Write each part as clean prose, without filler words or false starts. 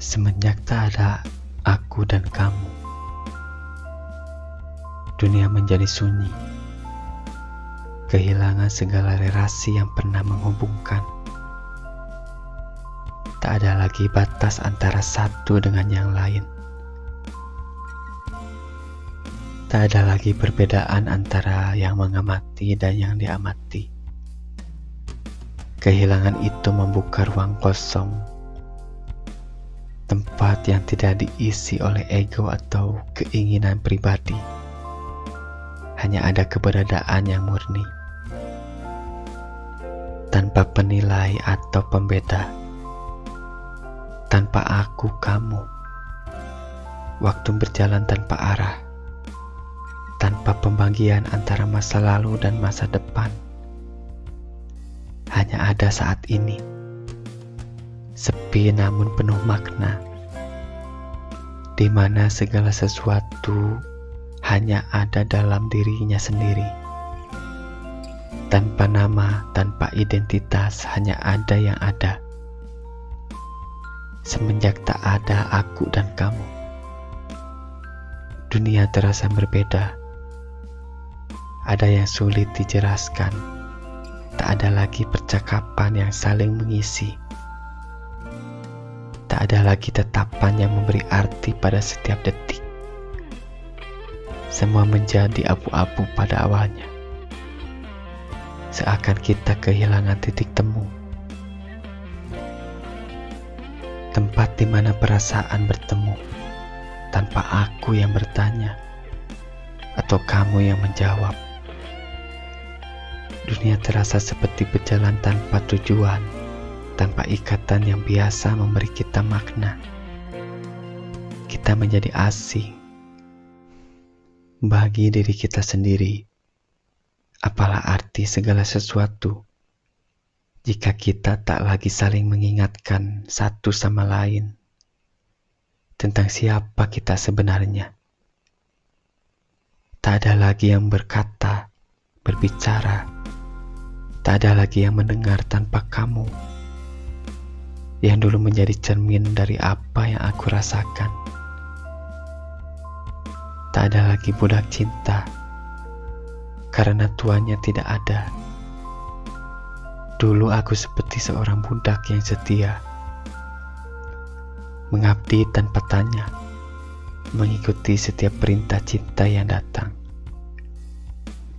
Semenjak tak ada aku dan kamu, dunia menjadi sunyi, kehilangan segala relasi yang pernah menghubungkan. Tak ada lagi batas antara satu dengan yang lain. Tak ada lagi perbedaan antara yang mengamati dan yang diamati. Kehilangan itu membuka ruang kosong, tempat yang tidak diisi oleh ego atau keinginan pribadi. Hanya ada keberadaan yang murni, tanpa penilai atau pembeda, tanpa aku kamu. Waktu berjalan tanpa arah, tanpa pembagian antara masa lalu dan masa depan. Hanya ada saat ini, sepi namun penuh makna, di mana segala sesuatu hanya ada dalam dirinya sendiri. Tanpa nama, tanpa identitas, hanya ada yang ada. Semenjak tak ada aku dan kamu, dunia terasa berbeda. Ada yang sulit dijelaskan. Tak ada lagi percakapan yang saling mengisi. Tak ada lagi tatapan yang memberi arti pada setiap detik. Semua menjadi abu-abu pada awalnya. Seakan kita kehilangan titik temu. Tempat di mana perasaan bertemu, tanpa aku yang bertanya, atau kamu yang menjawab. Dunia terasa seperti berjalan tanpa tujuan, tanpa ikatan yang biasa memberi kita makna. Kita menjadi asing bagi diri kita sendiri. Apalah arti segala sesuatu jika kita tak lagi saling mengingatkan satu sama lain tentang siapa kita sebenarnya. Tak ada lagi yang berkata, berbicara. Tak ada lagi yang mendengar tanpa kamu, yang dulu menjadi cermin dari apa yang aku rasakan. Tak ada lagi budak cinta, karena tuannya tidak ada. Dulu aku seperti seorang budak yang setia, mengabdi tanpa tanya, mengikuti setiap perintah cinta yang datang.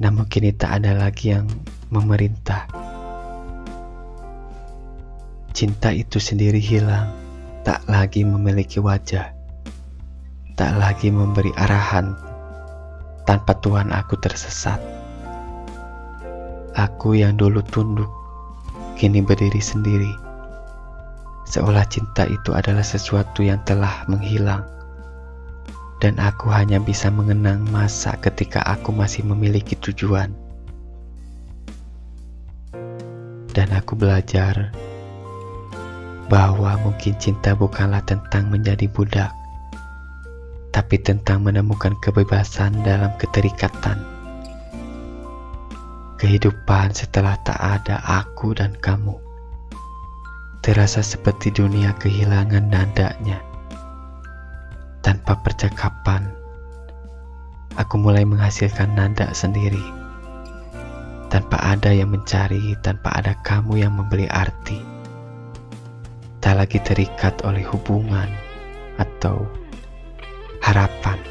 Namun kini tak ada lagi yang memerintah. Cinta itu sendiri hilang, tak lagi memiliki wajah, tak lagi memberi arahan. Tanpa Tuhan aku tersesat. Aku yang dulu tunduk, kini berdiri sendiri, seolah cinta itu adalah sesuatu yang telah menghilang. Dan aku hanya bisa mengenang masa ketika aku masih memiliki tujuan. Dan aku belajar bahwa mungkin cinta bukanlah tentang menjadi budak, tapi tentang menemukan kebebasan dalam keterikatan. Kehidupan setelah tak ada aku dan kamu terasa seperti dunia kehilangan nadanya. Tanpa percakapan, aku mulai menghasilkan nada sendiri. Tanpa ada yang mencari, tanpa ada kamu yang memberi arti. Tak lagi terikat oleh hubungan atau harapan.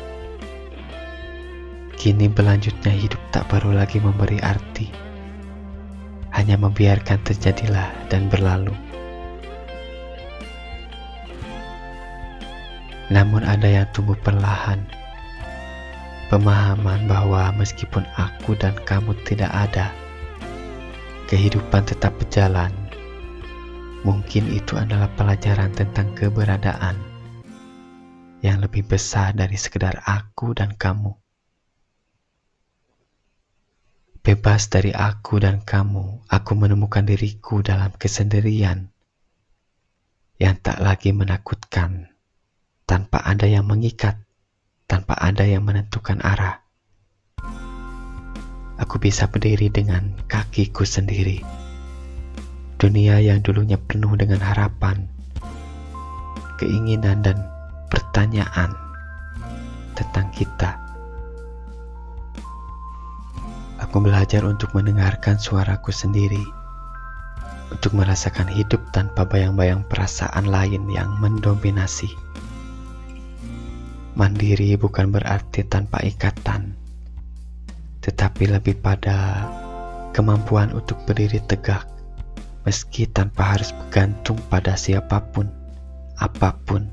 Kini berlanjutnya hidup tak perlu lagi memberi arti. Hanya membiarkan terjadilah dan berlalu. Namun ada yang tumbuh perlahan, pemahaman bahwa meskipun aku dan kamu tidak ada, kehidupan tetap berjalan. Mungkin itu adalah pelajaran tentang keberadaan yang lebih besar dari sekedar aku dan kamu. Bebas dari aku dan kamu, aku menemukan diriku dalam kesendirian yang tak lagi menakutkan. Tanpa ada yang mengikat, tanpa ada yang menentukan arah. Aku bisa berdiri dengan kakiku sendiri. Dunia yang dulunya penuh dengan harapan, keinginan dan pertanyaan tentang kita. Aku belajar untuk mendengarkan suaraku sendiri, untuk merasakan hidup tanpa bayang-bayang perasaan lain yang mendominasi. Mandiri bukan berarti tanpa ikatan, tetapi lebih pada kemampuan untuk berdiri tegak, meski tanpa harus bergantung pada siapapun, apapun.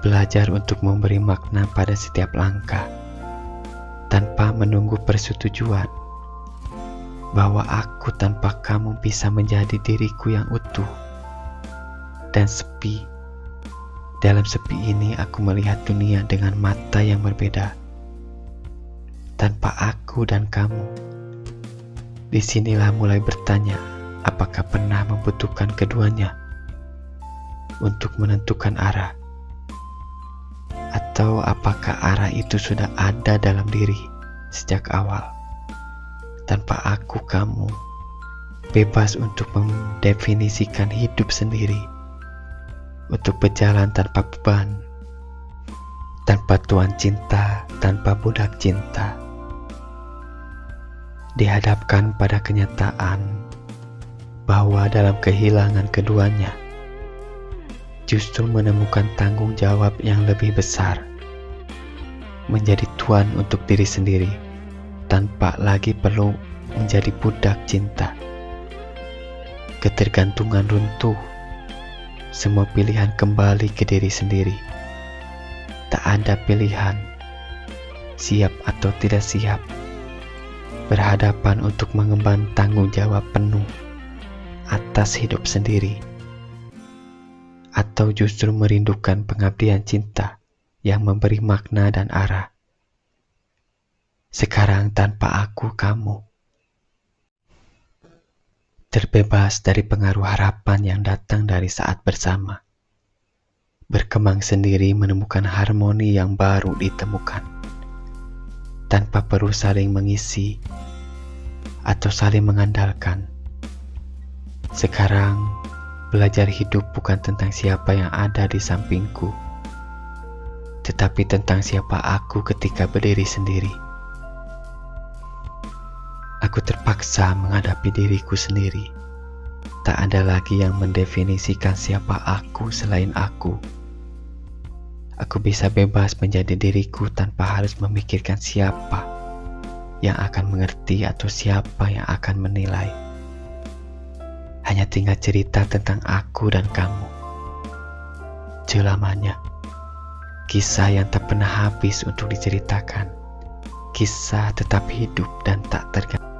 Belajar untuk memberi makna pada setiap langkah, tanpa menunggu persetujuan, bahwa aku tanpa kamu bisa menjadi diriku yang utuh dan sepi. Dalam sepi ini aku melihat dunia dengan mata yang berbeda. Tanpa aku dan kamu, disinilah mulai bertanya, apakah pernah membutuhkan keduanya untuk menentukan arah? Atau apakah arah itu sudah ada dalam diri sejak awal? Tanpa aku, kamu bebas untuk mendefinisikan hidup sendiri, untuk berjalan tanpa beban, tanpa tuan cinta, tanpa budak cinta. Dihadapkan pada kenyataan bahwa dalam kehilangan keduanya, justru menemukan tanggung jawab yang lebih besar, menjadi tuan untuk diri sendiri, tanpa lagi perlu menjadi budak cinta. Ketergantungan runtuh, semua pilihan kembali ke diri sendiri. Tak ada pilihan, siap atau tidak siap, berhadapan untuk mengemban tanggung jawab penuh atas hidup sendiri, atau justru merindukan pengabdian cinta yang memberi makna dan arah. Sekarang tanpa aku, kamu terbebas dari pengaruh harapan yang datang dari saat bersama, berkembang sendiri menemukan harmoni yang baru ditemukan, tanpa perlu saling mengisi atau saling mengandalkan. Sekarang belajar hidup bukan tentang siapa yang ada di sampingku, tetapi tentang siapa aku ketika berdiri sendiri. Aku terpaksa menghadapi diriku sendiri. Tak ada lagi yang mendefinisikan siapa aku selain aku. Aku bisa bebas menjadi diriku tanpa harus memikirkan siapa yang akan mengerti atau siapa yang akan menilai. Hanya tinggal cerita tentang aku dan kamu. Selamanya, kisah yang tak pernah habis untuk diceritakan. Kisah tetap hidup dan tak tergantung.